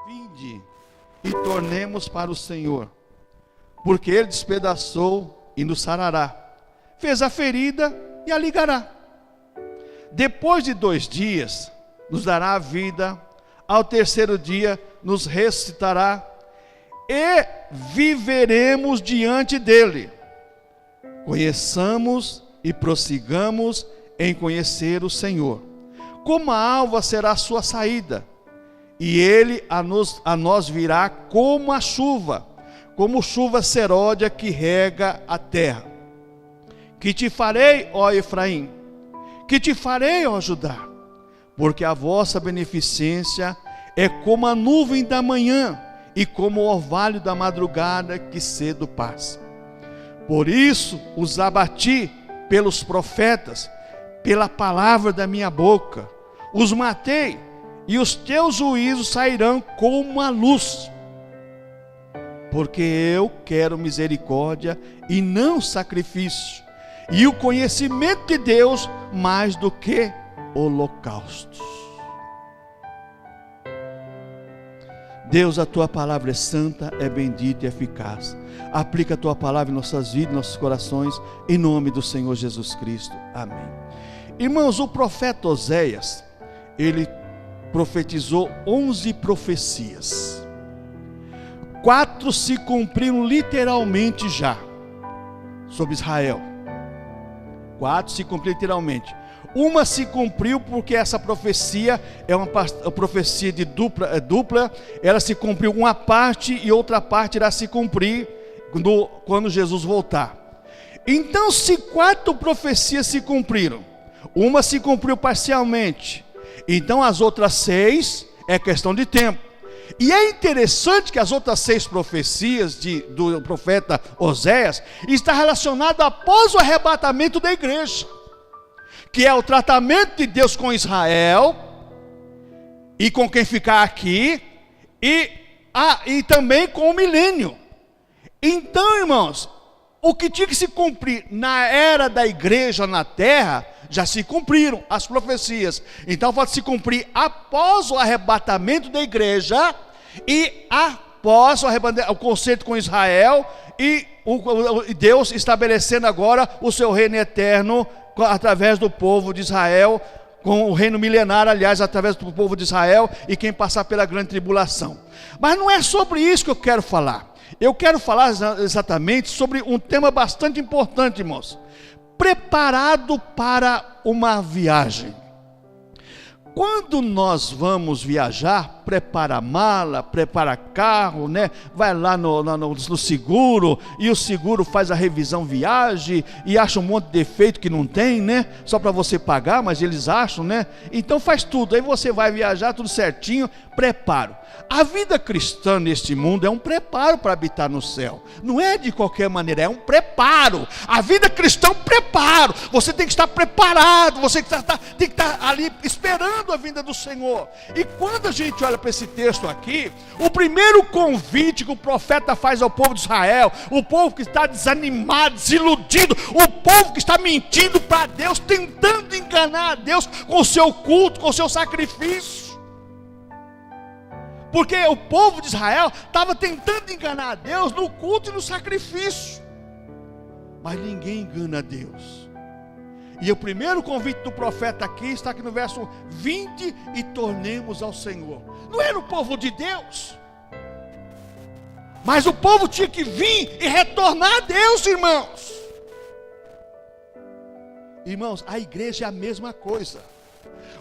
Vinde e tornemos para o Senhor, porque Ele despedaçou e nos sarará, fez a ferida e a ligará. Depois de 2 dias, nos dará a vida, ao 3º dia nos ressuscitará, e viveremos diante dEle. Conheçamos e prossigamos em conhecer o Senhor. Como a alva será a sua saída, e Ele a nós virá como a chuva, como chuva seródia que rega a terra. Que te farei, ó Efraim, que te farei, ó Judá, porque a vossa beneficência é como a nuvem da manhã, e como o orvalho da madrugada que cedo passa. Por isso os abati pelos profetas, pela palavra da minha boca, os matei, e os teus juízos sairão como a luz. Porque eu quero misericórdia e não sacrifício, e o conhecimento de Deus mais do que holocaustos. Deus, a tua palavra é santa, é bendita e eficaz. Aplica a tua palavra em nossas vidas, em nossos corações, em nome do Senhor Jesus Cristo. Amém. Irmãos, o profeta Oséias, ele profetizou 11 profecias. 4 se cumpriram literalmente já, sobre Israel. 4 se cumpriram literalmente. Uma se cumpriu porque essa profecia é uma profecia de dupla, ela se cumpriu uma parte e outra parte irá se cumprir quando Jesus voltar. Então, se 4 profecias se cumpriram, uma se cumpriu parcialmente, então as outras 6 é questão de tempo. E é interessante que as outras 6 profecias do profeta Oséias está relacionada após o arrebatamento da igreja, que é o tratamento de Deus com Israel e com quem ficar aqui, e também com o milênio. Então, irmãos, o que tinha que se cumprir na era da igreja na terra, já se cumpriram as profecias. Então pode se cumprir após o arrebatamento da igreja e após o concerto com Israel, e Deus estabelecendo agora o seu reino eterno através do povo de Israel, com o reino milenar, aliás, através do povo de Israel e quem passar pela grande tribulação. Mas não é sobre isso que eu quero falar. Eu quero falar exatamente sobre um tema bastante importante, irmãos. Preparado para uma viagem. Quando nós vamos viajar, prepara a mala, prepara carro, né? Vai lá no seguro, e o seguro faz a revisão viagem, e acha um monte de defeito que não tem, né? Só para você pagar, mas eles acham, né? Então faz tudo, aí você vai viajar, tudo certinho, preparo. A vida cristã neste mundo é um preparo para habitar no céu. Não é de qualquer maneira, é um preparo. A vida cristã é um preparo. Você tem que estar preparado, você tem que estar ali esperando a vinda do Senhor. E quando a gente olha para esse texto aqui, o primeiro convite que o profeta faz ao povo de Israel, o povo que está desanimado, desiludido, o povo que está mentindo para Deus, tentando enganar a Deus com o seu culto, com o seu sacrifício. Porque o povo de Israel estava tentando enganar a Deus no culto e no sacrifício. Mas ninguém engana a Deus. E o primeiro convite do profeta aqui está aqui no verso 20: e tornemos ao Senhor. Não era o povo de Deus, mas o povo tinha que vir e retornar a Deus, irmãos. Irmãos, a igreja é a mesma coisa.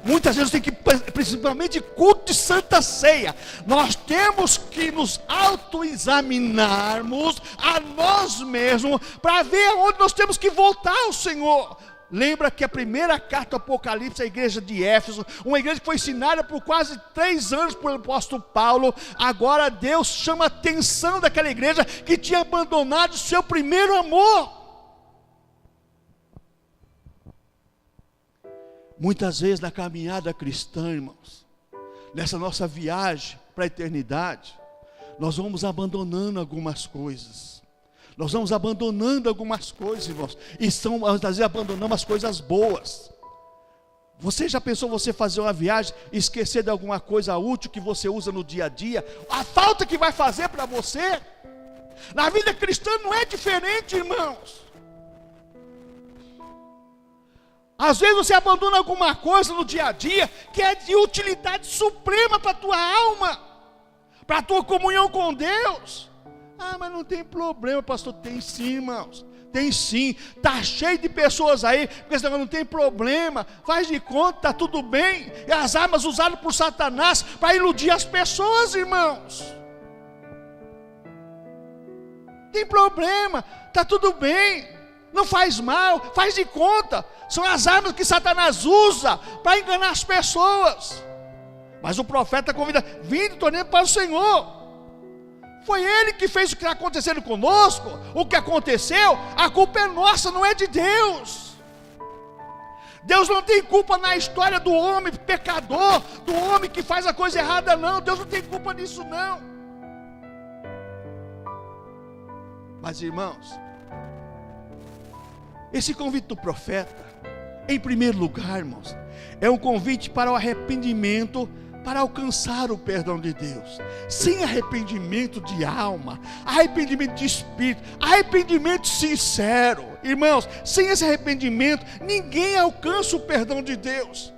Muitas vezes tem que, principalmente culto de Santa Ceia, nós temos que nos autoexaminarmos a nós mesmos, para ver aonde nós temos que voltar ao Senhor. Lembra que a primeira carta do Apocalipse, a igreja de Éfeso, uma igreja que foi ensinada por quase 3 anos pelo apóstolo Paulo, agora Deus chama a atenção daquela igreja que tinha abandonado o seu primeiro amor. Muitas vezes na caminhada cristã, irmãos, nessa nossa viagem para a eternidade, nós vamos abandonando algumas coisas. Nós vamos abandonando algumas coisas, irmãos. E muitas vezes abandonamos as coisas boas. Você já pensou você fazer uma viagem e esquecer de alguma coisa útil que você usa no dia a dia? A falta que vai fazer para você? Na vida cristã não é diferente, irmãos. Às vezes você abandona alguma coisa no dia a dia que é de utilidade suprema para a tua alma, para a tua comunhão com Deus. Ah, mas não tem problema, pastor. Tem sim, irmãos. Tem sim, está cheio de pessoas aí, porque senão não tem problema, faz de conta, está tudo bem. E as armas usadas por Satanás para iludir as pessoas, irmãos. Tem problema, está tudo bem, não faz mal, faz de conta. São as armas que Satanás usa para enganar as pessoas. Mas o profeta convida, vinde, tornemos para o Senhor. Foi Ele que fez o que está acontecendo conosco. O que aconteceu, a culpa é nossa, não é de Deus. Deus não tem culpa na história do homem pecador, do homem que faz a coisa errada, não. Deus não tem culpa nisso, não. Mas, irmãos, esse convite do profeta, em primeiro lugar, irmãos, é um convite para o arrependimento, para alcançar o perdão de Deus. Sem arrependimento de alma, arrependimento de espírito, arrependimento sincero, irmãos, sem esse arrependimento, ninguém alcança o perdão de Deus.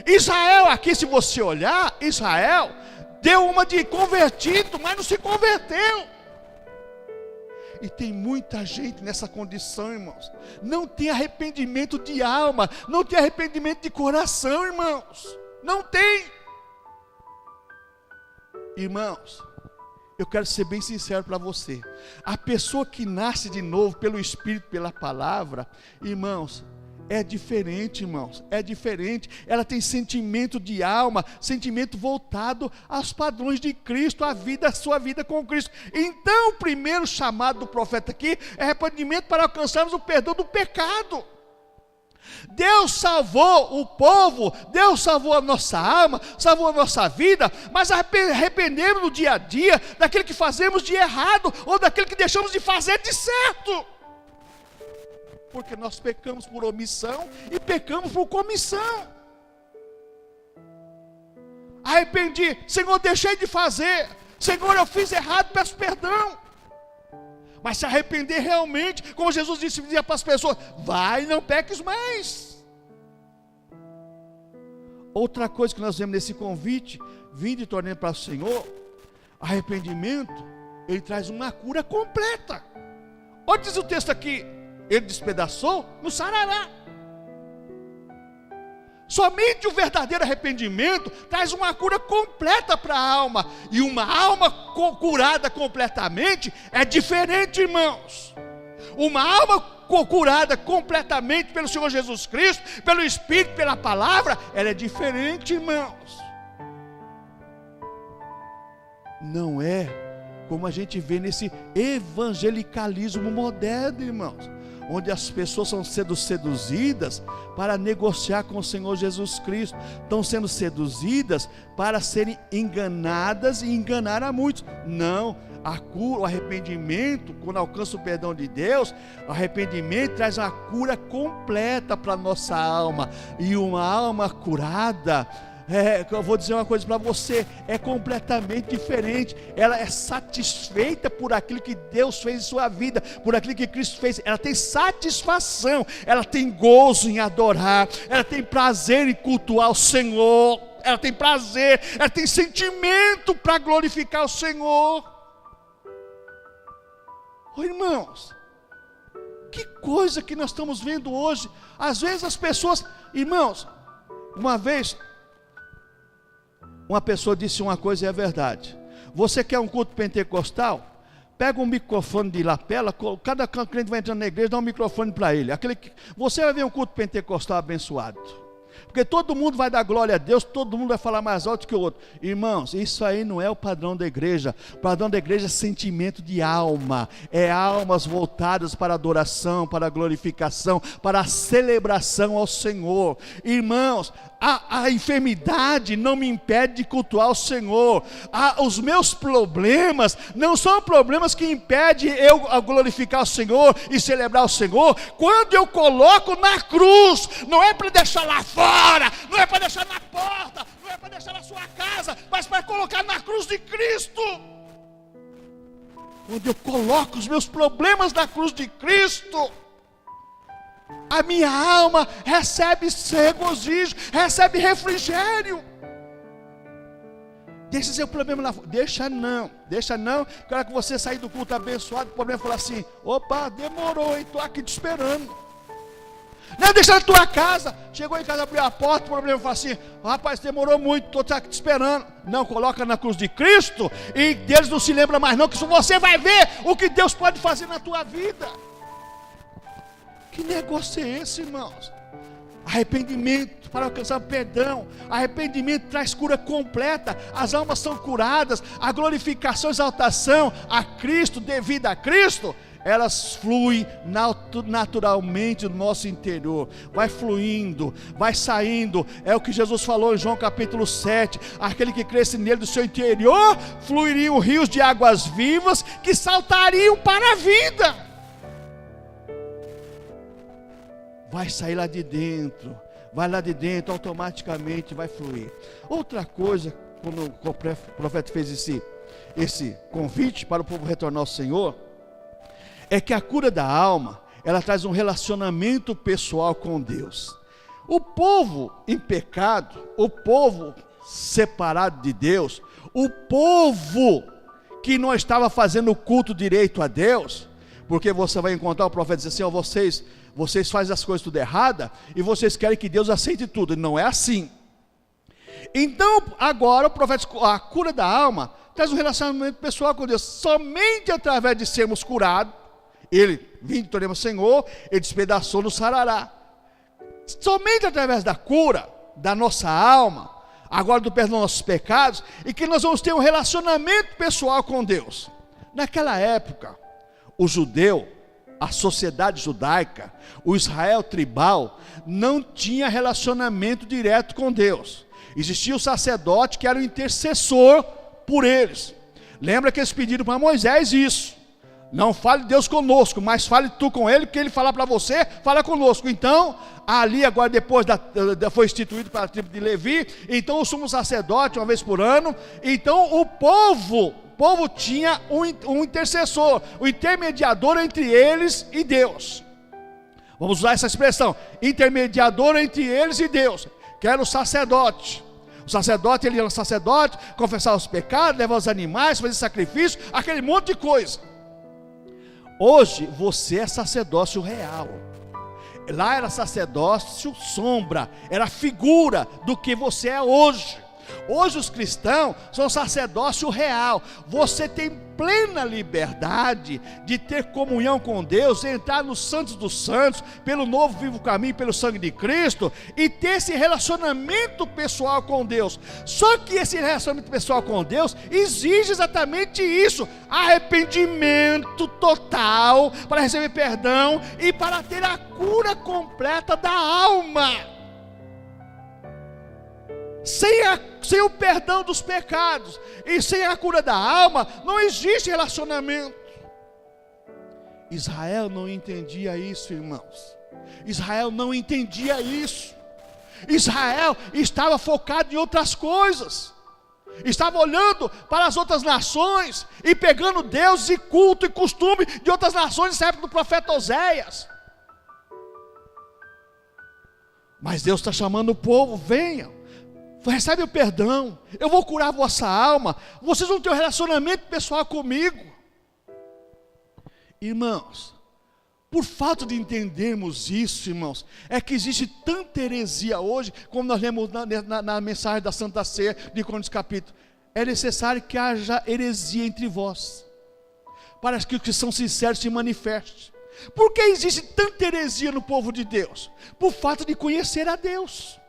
Israel aqui, se você olhar, Israel deu uma de convertido, mas não se converteu. E tem muita gente nessa condição, irmãos. Não tem arrependimento de alma, não tem arrependimento de coração, irmãos. Não tem. Irmãos, eu quero ser bem sincero para você. A pessoa que nasce de novo pelo Espírito, pela palavra, irmãos, é diferente, irmãos, é diferente. Ela tem sentimento de alma, sentimento voltado aos padrões de Cristo, a sua vida com Cristo. Então, o primeiro chamado do profeta aqui é arrependimento para alcançarmos o perdão do pecado. Deus salvou o povo, Deus salvou a nossa alma, salvou a nossa vida, mas arrependemos no dia a dia daquilo que fazemos de errado, ou daquilo que deixamos de fazer de certo, porque nós pecamos por omissão e pecamos por comissão. Arrependi, Senhor, deixei de fazer, Senhor, eu fiz errado, peço perdão. Mas se arrepender realmente, como Jesus dizia para as pessoas, vai, não peques mais. Outra coisa que nós vemos nesse convite, vinde e tornemos para o Senhor, arrependimento, ele traz uma cura completa. Olha, diz o texto aqui, ele despedaçou, não sarará. Somente o verdadeiro arrependimento traz uma cura completa para a alma. E uma alma curada completamente é diferente, irmãos. Uma alma curada completamente pelo Senhor Jesus Cristo, pelo Espírito, pela palavra, ela é diferente, irmãos. Não é como a gente vê nesse evangelicalismo moderno, irmãos, onde as pessoas são sendo seduzidas para negociar com o Senhor Jesus Cristo, estão sendo seduzidas para serem enganadas e enganar a muitos. Não, a cura, o arrependimento, quando alcança o perdão de Deus, o arrependimento traz uma cura completa para a nossa alma, e uma alma curada, eu vou dizer uma coisa para você, é completamente diferente. Ela é satisfeita por aquilo que Deus fez em sua vida, por aquilo que Cristo fez. Ela tem satisfação, ela tem gozo em adorar, ela tem prazer em cultuar o Senhor, ela tem prazer, ela tem sentimento para glorificar o Senhor. Oh, irmãos, que coisa que nós estamos vendo hoje. Às vezes as pessoas, irmãos, uma vez uma pessoa disse uma coisa e é verdade. Você quer um culto pentecostal? Pega um microfone de lapela, cada crente vai entrando na igreja, dá um microfone para ele. Você vai ver um culto pentecostal abençoado. Porque todo mundo vai dar glória a Deus, todo mundo vai falar mais alto que o outro. Irmãos, isso aí não é o padrão da igreja. O padrão da igreja é sentimento de alma. É almas voltadas para a adoração, para a glorificação, para a celebração ao Senhor. Irmãos, A enfermidade não me impede de cultuar o Senhor. Os meus problemas não são problemas que impedem eu glorificar o Senhor e celebrar o Senhor. Quando eu coloco na cruz, não é para deixar lá fora, não é para deixar na porta, não é para deixar na sua casa, mas para colocar na cruz de Cristo. Quando eu coloco os meus problemas na cruz de Cristo, a minha alma recebe regozijo, recebe refrigério. Deixa seu problema lá fora. Deixa não. Quero que você sair do culto abençoado, o problema falar assim: opa, demorou, hein? Estou aqui te esperando. Não deixa na tua casa. Chegou em casa, abriu a porta, o problema fala assim: rapaz, demorou muito, estou aqui te esperando. Não, coloca na cruz de Cristo e Deus não se lembra mais não, que você vai ver o que Deus pode fazer na tua vida. Que negócio é esse, irmãos? Arrependimento para alcançar perdão. Arrependimento traz cura completa. As almas são curadas. A glorificação, a exaltação a Cristo, devida a Cristo, elas fluem naturalmente no nosso interior. Vai fluindo, vai saindo. É o que Jesus falou em João capítulo 7. Aquele que cresce nele, do seu interior fluiriam rios de águas vivas que saltariam para a vida. Vai sair lá de dentro, automaticamente vai fluir. Outra coisa, quando o profeta fez esse convite para o povo retornar ao Senhor, é que a cura da alma, ela traz um relacionamento pessoal com Deus. O povo em pecado, o povo separado de Deus, o povo que não estava fazendo o culto direito a Deus, porque você vai encontrar o profeta dizer assim: ó, vocês fazem as coisas tudo errada e vocês querem que Deus aceite tudo. Não é assim. Então agora o profeta, a cura da alma traz um relacionamento pessoal com Deus. Somente através de sermos curados, ele, vindo, tornemos Senhor, ele despedaçou no sarará. Somente através da cura da nossa alma, agora do perdão dos nossos pecados, e que nós vamos ter um relacionamento pessoal com Deus. Naquela época, o judeu, a sociedade judaica, o Israel tribal, não tinha relacionamento direto com Deus. Existia o sacerdote que era o intercessor por eles. Lembra que eles pediram para Moisés isso: não fale Deus conosco, mas fale tu com ele, porque ele falar para você, fala conosco. Então, ali agora depois foi instituído para a tribo de Levi, então o sumo sacerdote, uma vez por ano. Então o povo tinha um intercessor, um intermediador entre eles e Deus. Vamos usar essa expressão: intermediador entre eles e Deus, que era o sacerdote. O sacerdote, ele era um sacerdote, confessava os pecados, levava os animais, fazia sacrifício, aquele monte de coisa. Hoje você é sacerdócio real. Lá era sacerdócio sombra, era figura do que você é hoje. Hoje os cristãos são sacerdócio real. Você tem plena liberdade de ter comunhão com Deus, entrar nos santos dos santos, pelo novo vivo caminho, pelo sangue de Cristo, e ter esse relacionamento pessoal com Deus. Só que esse relacionamento pessoal com Deus exige exatamente isso: arrependimento total, para receber perdão e para ter a cura completa da alma. Sem o perdão dos pecados e sem a cura da alma, não existe relacionamento. Israel não entendia isso, irmãos. Israel não entendia isso. Israel estava focado em outras coisas. Estava olhando para as outras nações e pegando deuses e culto e costume de outras nações nessa época do profeta Oséias. Mas Deus está chamando o povo: venham, recebe o perdão, eu vou curar a vossa alma, vocês vão ter um relacionamento pessoal comigo. Irmãos, por falta de entendermos isso, irmãos, é que existe tanta heresia hoje, como nós lemos na mensagem da Santa Ceia de Coríntios capítulo: é necessário que haja heresia entre vós, para que os que são sinceros se manifestem. Por que existe tanta heresia no povo de Deus? Por falta de conhecer a Deus,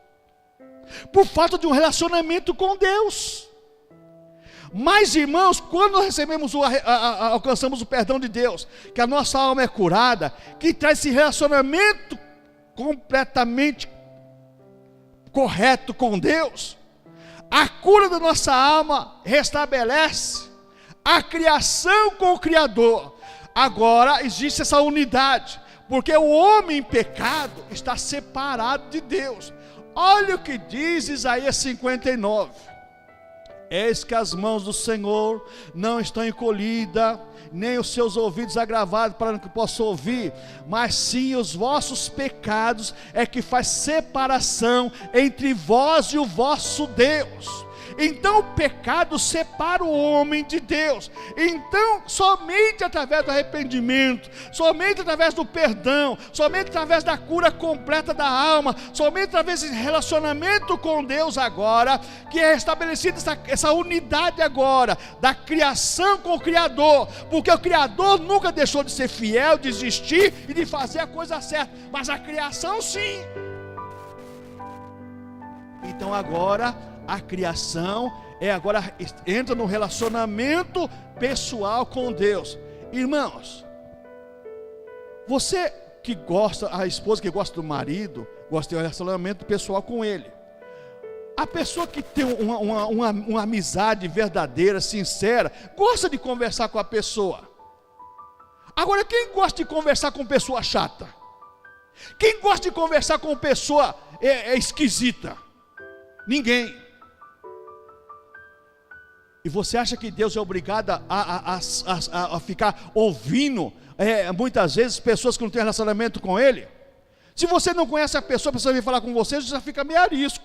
por falta de um relacionamento com Deus. Mas, irmãos, quando nós recebemos alcançamos o perdão de Deus, que a nossa alma é curada, que traz esse relacionamento completamente correto com Deus, a cura da nossa alma restabelece a criação com o Criador. Agora existe essa unidade, porque o homem em pecado está separado de Deus. Olha o que diz Isaías 59: eis que as mãos do Senhor não estão encolhidas, nem os seus ouvidos agravados para que possa ouvir, mas sim os vossos pecados é que faz separação entre vós e o vosso Deus. Então o pecado separa o homem de Deus. Então somente através do arrependimento, somente através do perdão, somente através da cura completa da alma, somente através desse relacionamento com Deus agora, que é estabelecida essa unidade agora, da criação com o Criador, porque o Criador nunca deixou de ser fiel, de existir e de fazer a coisa certa, mas a criação sim. Então agora a criação agora entra no relacionamento pessoal com Deus. Irmãos, você que gosta, a esposa que gosta do marido, gosta de ter um relacionamento pessoal com ele. A pessoa que tem uma amizade verdadeira, sincera, gosta de conversar com a pessoa. Agora, quem gosta de conversar com pessoa chata? Quem gosta de conversar com pessoa esquisita? Ninguém. E você acha que Deus é obrigado a ficar ouvindo, muitas vezes, pessoas que não têm relacionamento com Ele? Se você não conhece a pessoa vem falar com você, você já fica meio arisco.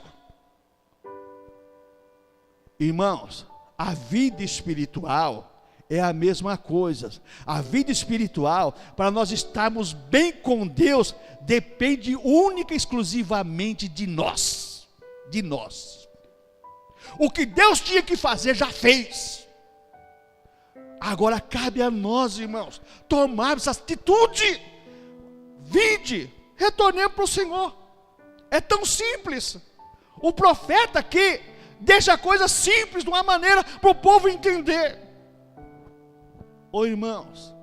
Irmãos, a vida espiritual é a mesma coisa. A vida espiritual, para nós estarmos bem com Deus, depende única e exclusivamente de nós. De nós. O que Deus tinha que fazer, já fez. Agora cabe a nós, irmãos, tomarmos essa atitude. Vinde, retornemos para o Senhor. É tão simples. O profeta aqui deixa a coisa simples, de uma maneira para o povo entender. Ô irmãos,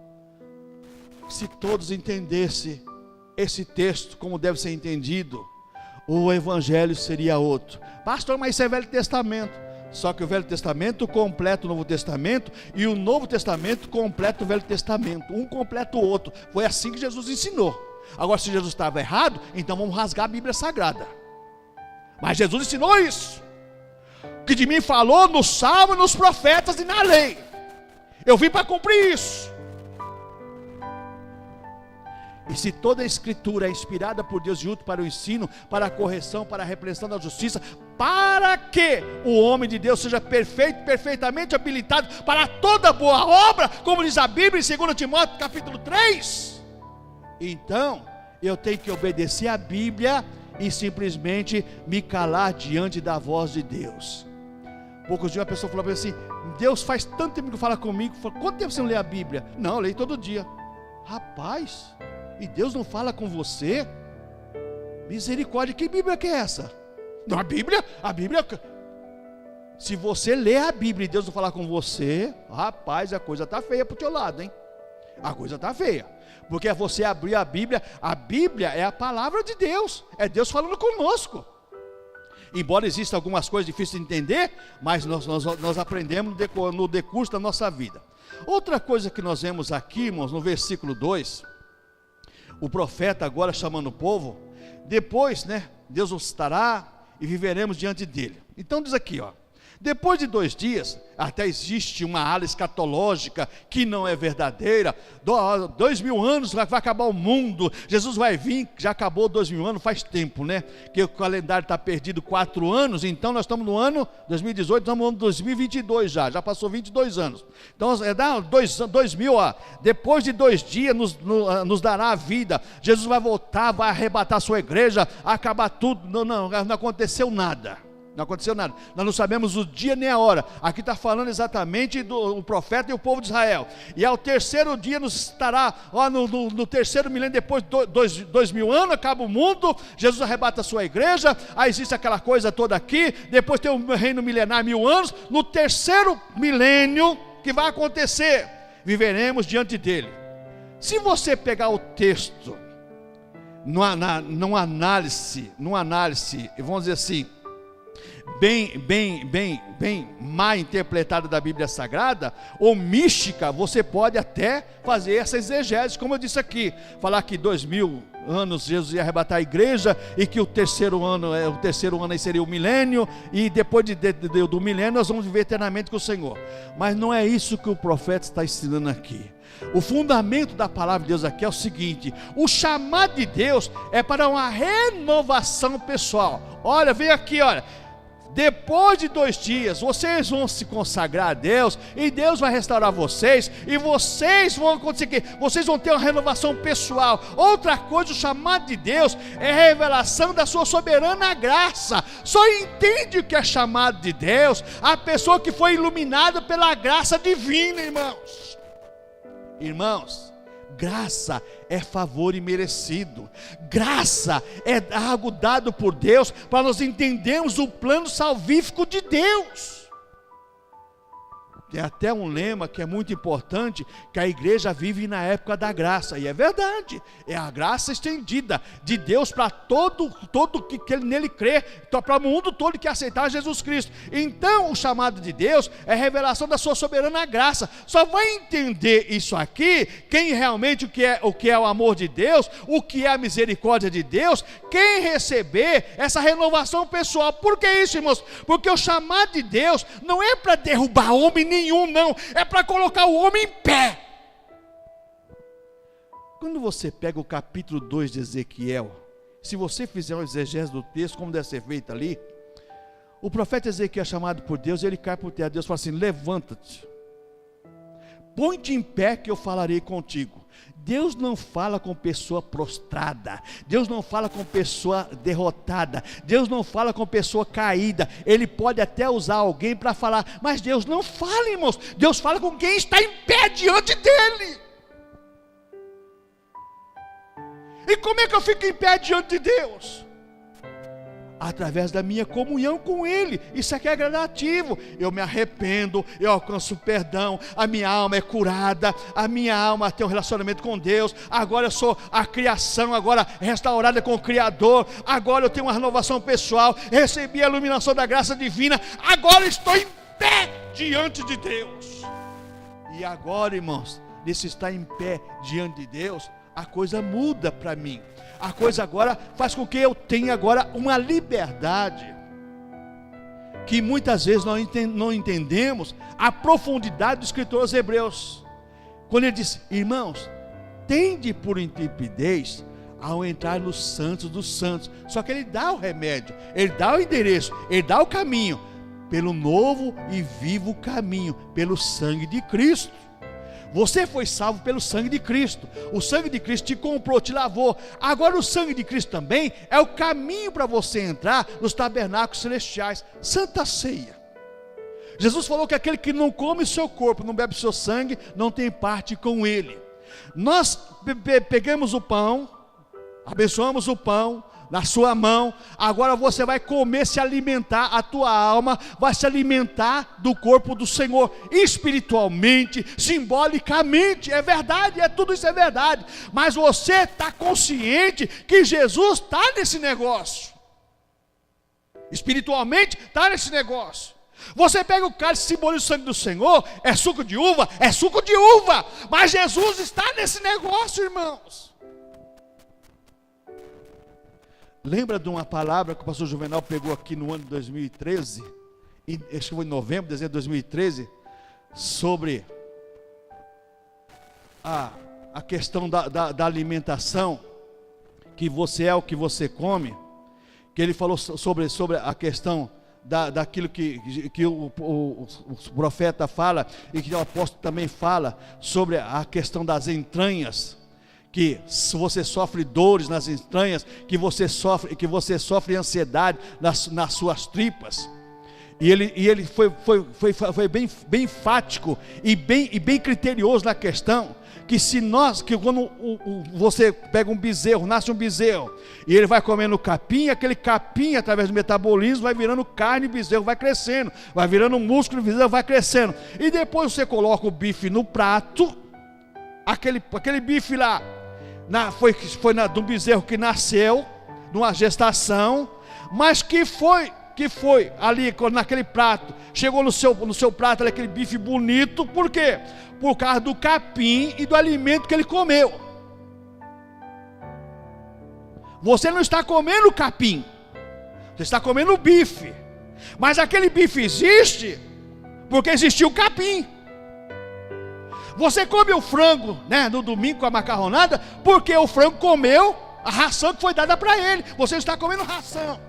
se todos entendessem esse texto como deve ser entendido, o evangelho seria outro. Pastor, mas isso é Velho Testamento. Só que o Velho Testamento completa o Novo Testamento, e o Novo Testamento completa o Velho Testamento. Um completa o outro. Foi assim que Jesus ensinou. Agora, se Jesus estava errado, então vamos rasgar a Bíblia Sagrada. Mas Jesus ensinou isso, que de mim falou no Salmo, nos profetas e na lei. Eu vim para cumprir isso. E se toda a Escritura é inspirada por Deus e útil para o ensino, para a correção, para a repreensão da justiça, para que o homem de Deus seja perfeito, perfeitamente habilitado para toda boa obra, como diz a Bíblia em 2 Timóteo capítulo 3. Então, eu tenho que obedecer a Bíblia e simplesmente me calar diante da voz de Deus. Poucos dias uma pessoa falou para mim assim: Deus faz tanto tempo que fala comigo. Quanto tempo você não lê a Bíblia? Não, eu leio todo dia. Rapaz, e Deus não fala com você? Misericórdia, que Bíblia que é essa? Não, a Bíblia, se você lê a Bíblia e Deus não falar com você, rapaz, a coisa está feia para o teu lado, hein? A coisa está feia, porque você abrir a Bíblia é a palavra de Deus, é Deus falando conosco. Embora existam algumas coisas difíceis de entender, mas nós aprendemos no decurso da nossa vida. Outra coisa que nós vemos aqui, irmãos, no versículo 2, o profeta agora chamando o povo, depois, Deus nos estará e viveremos diante dele. Então diz aqui, depois de 2 dias, até existe uma ala escatológica que não é verdadeira. 2000 anos vai acabar o mundo, Jesus vai vir. Já acabou 2000 anos faz tempo, que o calendário está perdido 4 anos. Então nós estamos no ano 2018, estamos no ano 2022 já passou 22 anos. Então 2000, depois de 2 dias nos dará a vida. Jesus vai voltar, vai arrebatar a sua igreja, acabar tudo. Não aconteceu nada. Não aconteceu nada, nós não sabemos o dia nem a hora. Aqui está falando exatamente do profeta e o povo de Israel. E ao 3º dia nos estará, no 3º milênio, depois de 2000 anos, acaba o mundo, Jesus arrebata a sua igreja. Aí existe aquela coisa toda aqui. Depois tem o reino milenar, 1000 anos. No 3º milênio, que vai acontecer, viveremos diante dele. Se você pegar o texto numa análise, vamos dizer assim, bem mal interpretada da Bíblia Sagrada, ou mística, você pode até fazer essa exegese, como eu disse aqui, falar que 2000 anos Jesus ia arrebatar a igreja, e que o terceiro ano aí seria o milênio, e depois do milênio nós vamos viver eternamente com o Senhor. Mas não é isso que o profeta está ensinando aqui. O fundamento da palavra de Deus aqui é o seguinte: o chamado de Deus é para uma renovação pessoal. Olha, vem aqui, olha. Depois de 2 dias, vocês vão se consagrar a Deus, e Deus vai restaurar vocês, e vocês vão conseguir, vocês vão ter uma renovação pessoal. Outra coisa, o chamado de Deus é a revelação da sua soberana graça. Só entende o que é chamado de Deus a pessoa que foi iluminada pela graça divina, irmãos. Irmãos, graça é favor imerecido. Graça é algo dado por Deus para nós entendermos o plano salvífico de Deus. Tem até um lema que é muito importante, que a igreja vive na época da graça, e é verdade, é a graça estendida de Deus para todo que nele crê, para o mundo todo que aceitar Jesus Cristo. Então o chamado de Deus é a revelação da sua soberana graça. Só vai entender isso aqui quem realmente o que é o amor de Deus, o que é a misericórdia de Deus, quem receber essa renovação pessoal. Por que isso, irmãos? Porque o chamado de Deus não é para derrubar homem nenhum, não, é para colocar o homem em pé. Quando você pega o capítulo 2 de Ezequiel, se você fizer uma exegese do texto, como deve ser feito ali, o profeta Ezequiel é chamado por Deus, ele cai por terra. Deus fala assim: levanta-te, põe-te em pé que eu falarei contigo. Deus não fala com pessoa prostrada, Deus não fala com pessoa derrotada, Deus não fala com pessoa caída. Ele pode até usar alguém para falar, mas Deus não fala, irmãos. Deus fala com quem está em pé diante dele. E como é que eu fico em pé diante de Deus? Através da minha comunhão com Ele. Isso aqui é gradativo. Eu me arrependo, eu alcanço perdão, a minha alma é curada, a minha alma tem um relacionamento com Deus. Agora eu sou a criação, agora restaurada com o Criador. Agora eu tenho uma renovação pessoal, recebi a iluminação da graça divina. Agora estou em pé diante de Deus. E agora, irmãos, nesse estar em pé diante de Deus, a coisa muda para mim. A coisa agora faz com que eu tenha agora uma liberdade, que muitas vezes nós não entendemos a profundidade do escritor aos Hebreus, quando ele diz: irmãos, tende por intrepidez ao entrar nos santos dos santos. Só que ele dá o remédio, ele dá o endereço, ele dá o caminho, pelo novo e vivo caminho, pelo sangue de Cristo. Você foi salvo pelo sangue de Cristo. O sangue de Cristo te comprou, te lavou. Agora o sangue de Cristo também é o caminho para você entrar nos tabernáculos celestiais. Santa Ceia. Jesus falou que aquele que não come o seu corpo, não bebe o seu sangue, não tem parte com ele. Nós pegamos o pão, abençoamos o pão na sua mão. Agora você vai comer, se alimentar, a tua alma vai se alimentar do corpo do Senhor, espiritualmente, simbolicamente. É verdade, tudo isso é verdade, mas você está consciente que Jesus está nesse negócio, espiritualmente está nesse negócio. Você pega o cálice, simboliza o sangue do Senhor, é suco de uva, mas Jesus está nesse negócio, irmãos. Lembra de uma palavra que o pastor Juvenal pegou aqui no ano de 2013, acho que foi em novembro, dezembro de 2013, sobre a questão da alimentação, que você é o que você come, que ele falou sobre a questão daquilo que o profeta fala, e que o apóstolo também fala, sobre a questão das entranhas, que você sofre dores nas entranhas, que você sofre ansiedade nas suas tripas. E ele foi bem enfático e bem criterioso na questão, que quando você pega um bezerro, nasce um bezerro, e ele vai comendo capim, aquele capim, através do metabolismo, vai virando carne, o bezerro vai crescendo, vai virando músculo, o bezerro vai crescendo, e depois você coloca o bife no prato, aquele bife lá, de um bezerro que nasceu, numa gestação, mas que foi ali, naquele prato, chegou no seu prato, aquele bife bonito, por quê? Por causa do capim e do alimento que ele comeu. Você não está comendo capim, você está comendo bife, mas aquele bife existe, porque existiu o capim. Você come o frango, no domingo com a macarronada, porque o frango comeu a ração que foi dada para ele. Você está comendo ração.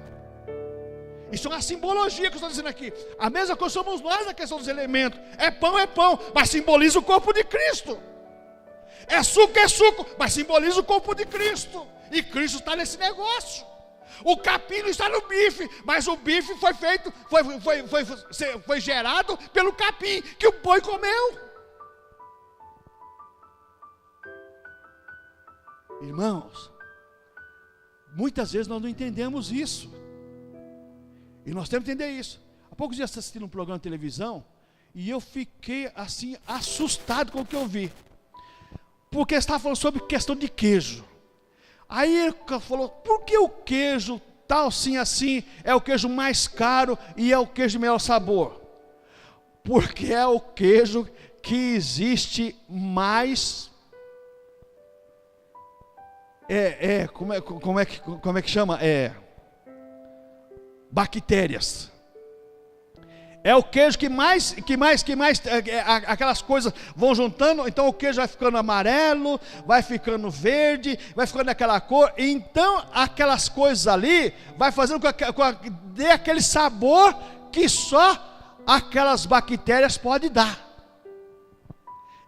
Isso é uma simbologia que eu estou dizendo aqui. A mesma coisa somos nós na questão dos elementos. É pão, mas simboliza o corpo de Cristo. É suco, mas simboliza o corpo de Cristo. E Cristo está nesse negócio. O capim não está no bife, mas o bife foi feito, foi gerado pelo capim que o boi comeu. Irmãos, muitas vezes nós não entendemos isso. E nós temos que entender isso. Há poucos dias assistindo um programa de televisão, e eu fiquei assim, assustado com o que eu vi. Porque estava falando sobre questão de queijo. Aí ele falou, por que o queijo tal assim é o queijo mais caro e é o queijo de melhor sabor? Porque é o queijo que existe mais... como é que chama? Bactérias. É o queijo que mais aquelas coisas vão juntando, então o queijo vai ficando amarelo, vai ficando verde, vai ficando daquela cor, então aquelas coisas ali vai fazendo dê aquele sabor que só aquelas bactérias podem dar.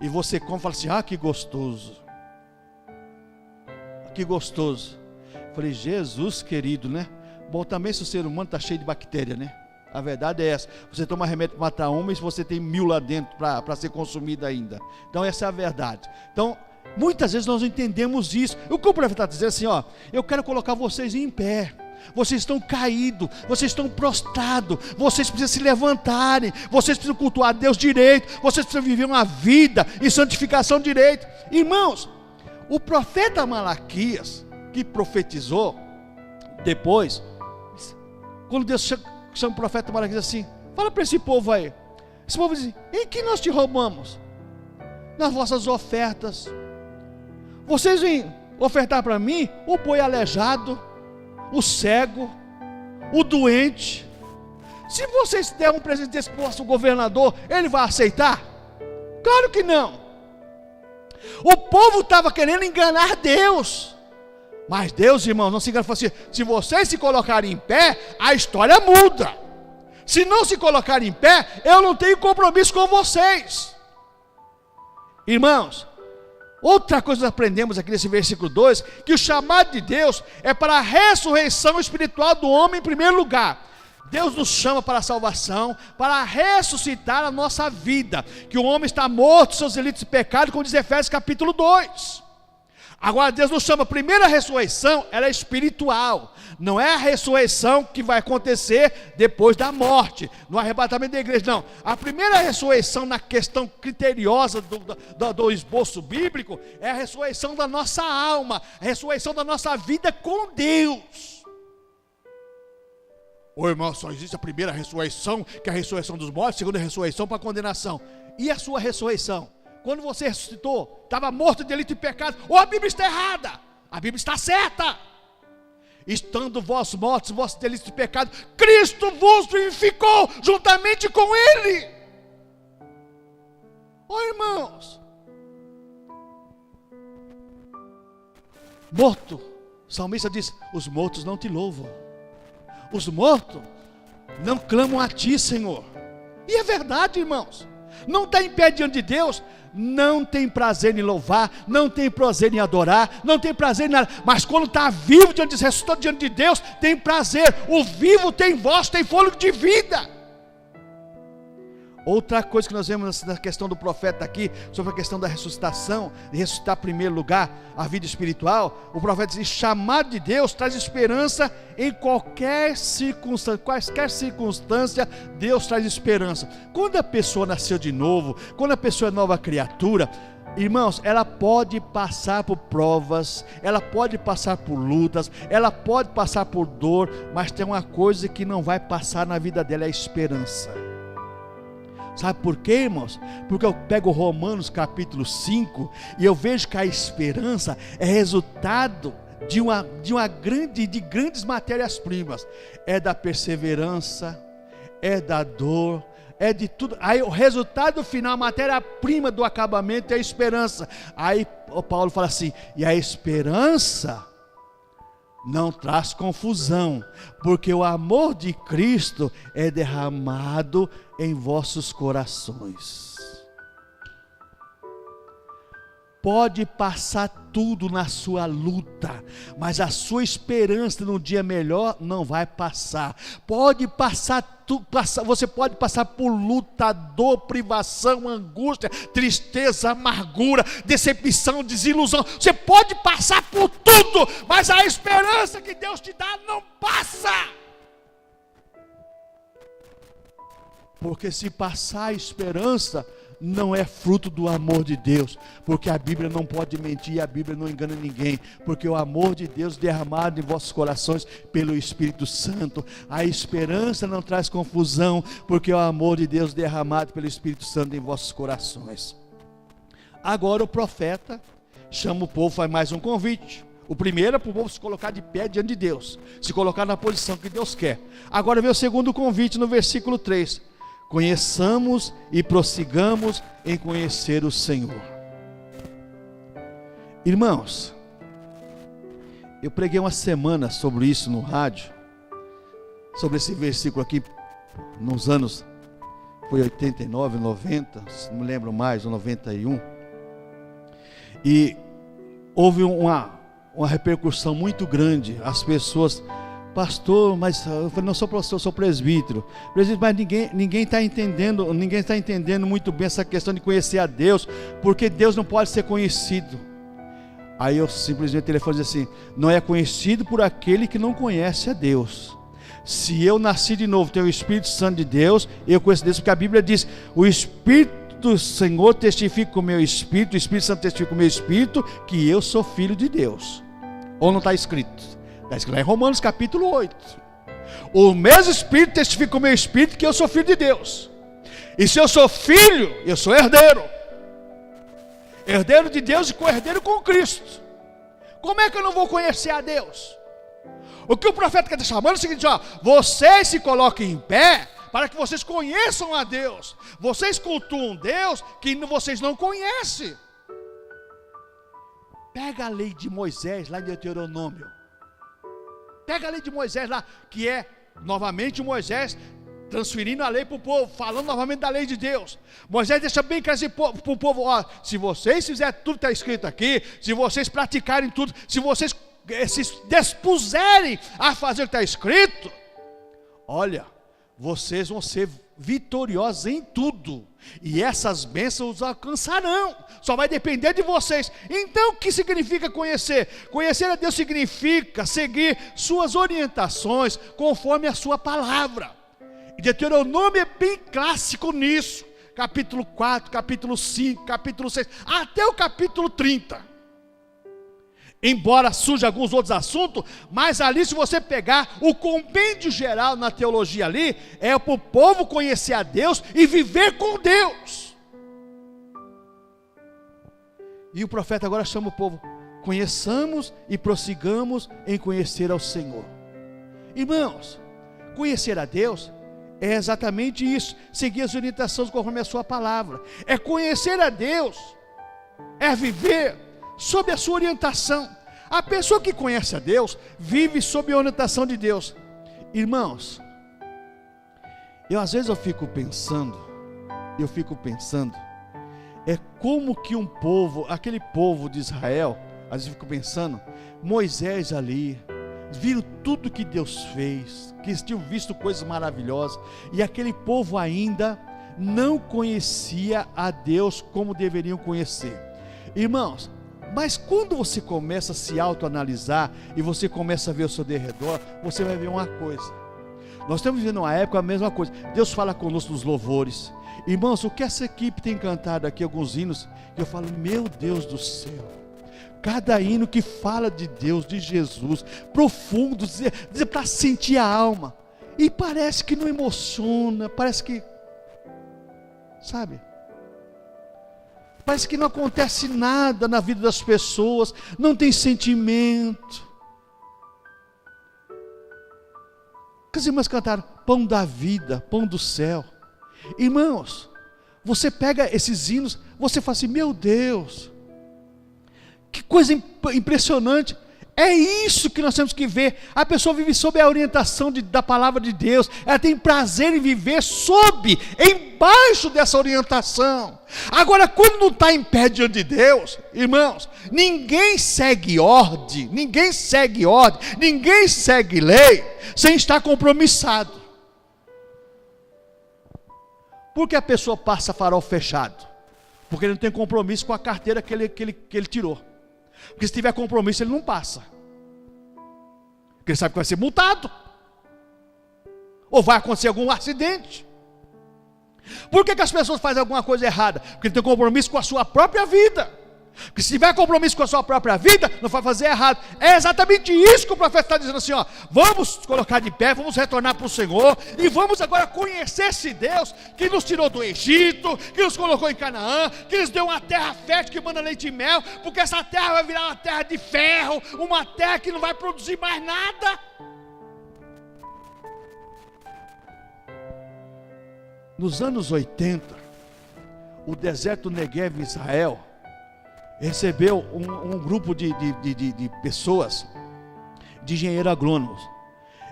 E você come e fala assim, que gostoso. Que gostoso. Falei, Jesus querido, Bom, também se o ser humano está cheio de bactéria, A verdade é essa. Você toma remédio para matar uma e você tem 1000 lá dentro para ser consumida ainda. Então essa é a verdade. Então, muitas vezes nós não entendemos isso. O que o profeta está dizendo assim, eu quero colocar vocês em pé. Vocês estão caídos, vocês estão prostrados, vocês precisam se levantarem, vocês precisam cultuar a Deus direito, vocês precisam viver uma vida em santificação direito. Irmãos, o profeta Malaquias, que profetizou depois, quando Deus chama o profeta Malaquias assim, fala para esse povo aí. Esse povo diz, em que nós te roubamos? Nas vossas ofertas. Vocês vêm ofertar para mim o boi aleijado, o cego, o doente. Se vocês derem um presente desse para o governador, ele vai aceitar? Claro que não. O povo estava querendo enganar Deus. Mas Deus, irmãos, não se engana, falou assim, se vocês se colocarem em pé, a história muda. Se não se colocarem em pé, eu não tenho compromisso com vocês. Irmãos, outra coisa que nós aprendemos aqui nesse versículo 2, que o chamado de Deus é para a ressurreição espiritual do homem em primeiro lugar. Deus nos chama para a salvação, para ressuscitar a nossa vida, que o homem está morto, seus delitos e pecados, como diz Efésios capítulo 2. Agora Deus nos chama, a primeira ressurreição, ela é espiritual, não é a ressurreição que vai acontecer depois da morte, no arrebatamento da igreja, não. A primeira ressurreição na questão criteriosa do esboço bíblico, é a ressurreição da nossa alma, a ressurreição da nossa vida com Deus. Ô irmão, só existe a primeira ressurreição, que é a ressurreição dos mortos, a segunda ressurreição para a condenação. E a sua ressurreição? Quando você ressuscitou, estava morto de delito e pecado, ou a Bíblia está errada, a Bíblia está certa. Estando vós mortos, vossos delitos e pecado, Cristo vos vivificou juntamente com Ele. Irmãos, morto, o salmista diz, os mortos não te louvam, os mortos não clamam a ti, Senhor. E é verdade, irmãos. Não está em pé diante de Deus, não tem prazer em louvar, não tem prazer em adorar, não tem prazer em nada, mas quando está vivo diante de, ressuscitado diante de Deus, tem prazer. O vivo tem voz, tem fôlego de vida. Outra coisa que nós vemos na questão do profeta aqui, sobre a questão da ressuscitação, de ressuscitar em primeiro lugar a vida espiritual, o profeta diz, chamado de Deus traz esperança em qualquer circunstância, Deus traz esperança. Quando a pessoa nasceu de novo, quando a pessoa é nova criatura, Irmãos, ela pode passar por provas, ela pode passar por lutas, ela pode passar por dor, mas tem uma coisa que não vai passar na vida dela, é a esperança. Sabe por quê, irmãos? Porque eu pego Romanos capítulo 5 e eu vejo que a esperança é resultado de grandes matérias-primas. É da perseverança, é da dor, é de tudo. Aí o resultado final, a matéria-prima do acabamento é a esperança. Aí o Paulo fala assim: e a esperança não traz confusão, porque o amor de Cristo é derramado em vossos corações. Pode passar tudo na sua luta, mas a sua esperança no dia melhor não vai passar. Pode passar tudo, você pode passar por luta, dor, privação, angústia, tristeza, amargura, decepção, desilusão. Você pode passar por tudo, mas a esperança que Deus te dá não passa. Porque se passar a esperança, não é fruto do amor de Deus, porque a Bíblia não pode mentir, a Bíblia não engana ninguém, porque o amor de Deus derramado em vossos corações pelo Espírito Santo. A esperança não traz confusão, porque o amor de Deus derramado pelo Espírito Santo em vossos corações. Agora o profeta chama o povo, faz mais um convite. O primeiro é para o povo se colocar de pé diante de Deus, se colocar na posição que Deus quer. Agora vem o segundo convite no versículo 3. Conheçamos e prossigamos em conhecer o Senhor. Irmãos, eu preguei uma semana sobre isso no rádio, sobre esse versículo aqui, nos anos, foi 89, 90, não me lembro mais, ou 91, e houve uma repercussão muito grande. As pessoas: pastor, mas eu falei: não sou pastor, sou presbítero. Mas ninguém está entendendo muito bem essa questão de conhecer a Deus, porque Deus não pode ser conhecido. Aí eu simplesmente telefone e disse assim: não é conhecido por aquele que não conhece a Deus. Se eu nasci de novo, tenho o Espírito Santo de Deus, eu conheço Deus, porque a Bíblia diz: o Espírito do Senhor testifica com o meu Espírito, o Espírito Santo testifica com o meu Espírito, que eu sou filho de Deus. Ou não está escrito? Está escrito lá em Romanos capítulo 8. O mesmo Espírito testifica com o meu Espírito que eu sou filho de Deus. E se eu sou filho, eu sou herdeiro. Herdeiro de Deus e co-herdeiro com Cristo. Como é que eu não vou conhecer a Deus? O que o profeta quer deixar chamando é o seguinte: vocês se coloquem em pé para que vocês conheçam a Deus. Vocês cultuam Deus que vocês não conhecem. Pega a lei de Moisés lá em Deuteronômio. Pega a lei de Moisés lá, que é novamente Moisés transferindo a lei para o povo, falando novamente da lei de Deus. Moisés deixa bem claro para o povo: se vocês fizerem tudo que está escrito aqui, se vocês praticarem tudo, se vocês se dispuserem a fazer o que está escrito, olha, vocês vão ser vitoriosos em tudo, e essas bênçãos os alcançarão. Só vai depender de vocês. Então o que significa conhecer? Conhecer a Deus significa seguir suas orientações conforme a sua palavra. E Deuteronômio é bem clássico nisso. Capítulo 4, capítulo 5, capítulo 6, até o capítulo 30. Embora surjam alguns outros assuntos, mas ali, se você pegar o compêndio geral na teologia ali, é para o povo conhecer a Deus e viver com Deus. E o profeta agora chama o povo: conheçamos e prossigamos em conhecer ao Senhor. Irmãos, conhecer a Deus é exatamente isso: seguir as orientações conforme a sua palavra. É conhecer a Deus, é viver sob a sua orientação. A pessoa que conhece a Deus vive sob a orientação de Deus. Irmãos, às vezes eu fico pensando, é como que um povo, aquele povo de Israel, às vezes eu fico pensando, Moisés ali, viram tudo que Deus fez, que tinham visto coisas maravilhosas, e aquele povo ainda não conhecia a Deus como deveriam conhecer. Irmãos, mas quando você começa a se autoanalisar e você começa a ver ao seu derredor, você vai ver uma coisa: Nós estamos vivendo uma época, a mesma coisa. Deus fala conosco nos louvores. Irmãos, o que essa equipe tem cantado aqui, alguns hinos, eu falo, meu Deus do céu. Cada hino que fala de Deus, de Jesus, profundo, dizer para sentir a alma. E parece que não emociona, parece que, sabe? Parece que não acontece nada na vida das pessoas, não tem sentimento. Que as irmãs cantaram, pão da vida, pão do céu. Irmãos, você pega esses hinos, você fala assim, meu Deus, que coisa impressionante. É isso que nós temos que ver. A pessoa vive sob a orientação da palavra de Deus. Ela tem prazer em viver embaixo dessa orientação. Agora, quando não está em pé diante de Deus, irmãos, ninguém segue ordem, ninguém segue lei, sem estar compromissado. Por que a pessoa passa farol fechado? Porque ele não tem compromisso com a carteira que ele tirou. Porque se tiver compromisso ele não passa, porque ele sabe que vai ser multado, ou vai acontecer algum acidente. Por que as pessoas fazem alguma coisa errada? Porque ele tem compromisso com a sua própria vida. Porque se tiver compromisso com a sua própria vida, não vai fazer errado. É exatamente isso que o profeta está dizendo assim, ó, vamos colocar de pé, vamos retornar para o Senhor, e vamos agora conhecer esse Deus, que nos tirou do Egito, que nos colocou em Canaã, que nos deu uma terra fértil, que manda leite e mel, porque essa terra vai virar uma terra de ferro, uma terra que não vai produzir mais nada. Nos anos 80, o deserto Negev, Israel, recebeu um grupo de pessoas, de engenheiros agrônomos,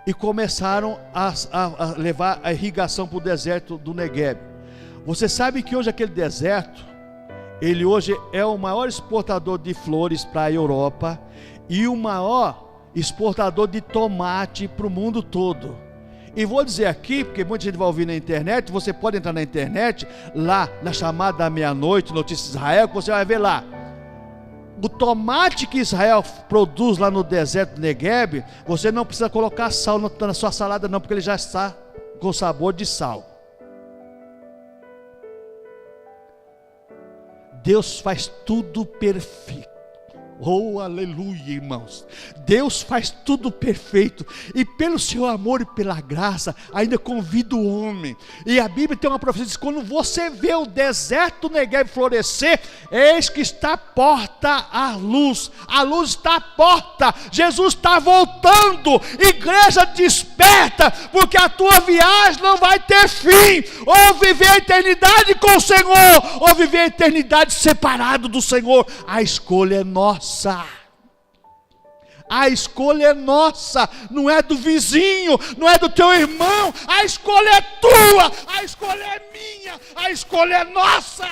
e começaram a levar a irrigação para o deserto do Negev. Você sabe que hoje aquele deserto, ele hoje é o maior exportador de flores para a Europa, e o maior exportador de tomate para o mundo todo. E vou dizer aqui, porque muita gente vai ouvir na internet, você pode entrar na internet, lá na chamada da meia-noite, Notícias Israel, que você vai ver lá. O tomate que Israel produz lá no deserto do Negev, você não precisa colocar sal na sua salada não, porque ele já está com sabor de sal. Deus faz tudo perfeito. Oh, aleluia, irmãos. Deus faz tudo perfeito, e pelo seu amor e pela graça, ainda convida o homem. E a Bíblia tem uma profecia, diz, quando você vê o deserto Negev florescer, eis que está à porta a luz está à porta, Jesus está voltando. Igreja, desperta, porque a tua viagem não vai ter fim, ou viver a eternidade com o Senhor, ou viver a eternidade separado do Senhor. A escolha é nossa. A escolha é nossa, não é do vizinho, não é do teu irmão. A escolha é tua, a escolha é minha, a escolha é nossa.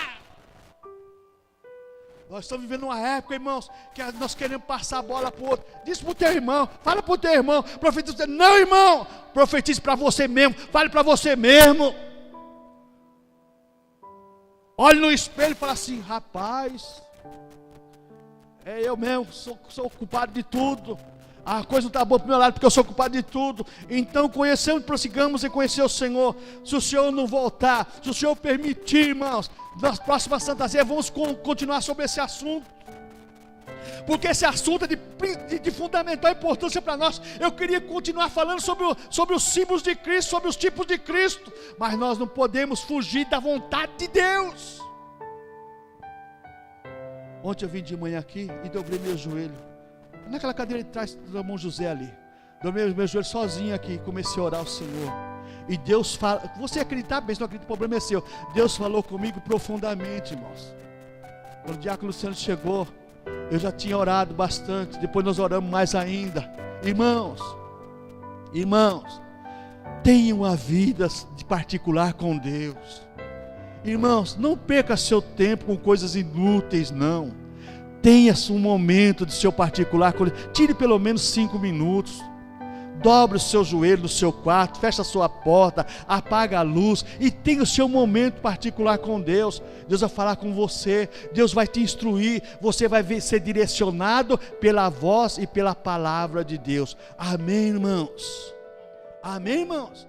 Nós estamos vivendo uma época, irmãos, que nós queremos passar a bola para o outro. Diz para o teu irmão, fala para o teu irmão, profetiza. Não, irmão, profetize para você mesmo, fale para você mesmo. Olhe no espelho e fala assim, rapaz, é eu mesmo, sou culpado de tudo. A coisa não está boa para o meu lado, porque eu sou culpado de tudo. Então conhecemos, prossigamos em conhecer o Senhor. Se o Senhor não voltar, se o Senhor permitir, irmãos, nas próximas Santas Ceias vamos continuar sobre esse assunto, porque esse assunto é de fundamental importância para nós. Eu queria continuar falando sobre os símbolos de Cristo, sobre os tipos de Cristo, mas nós não podemos fugir da vontade de Deus. Ontem eu vim de manhã aqui e dobrei meu joelho naquela cadeira de trás do irmão José ali. Dobrei meu joelho sozinho aqui, comecei a orar ao Senhor. E Deus fala, você acreditar bem, se não acredita, o problema é seu. Deus falou comigo profundamente, irmãos. Quando o diácono Luciano chegou, eu já tinha orado bastante, depois nós oramos mais ainda. Irmãos, tenham uma vida de particular com Deus. Irmãos, não perca seu tempo com coisas inúteis, não. Tenha um momento de seu particular com Deus. Tire pelo menos 5 minutos. Dobre o seu joelho no seu quarto, fecha a sua porta, apaga a luz e tenha o seu momento particular com Deus. Deus vai falar com você, Deus vai te instruir, você vai ser direcionado pela voz e pela palavra de Deus. Amém, irmãos? Amém, irmãos?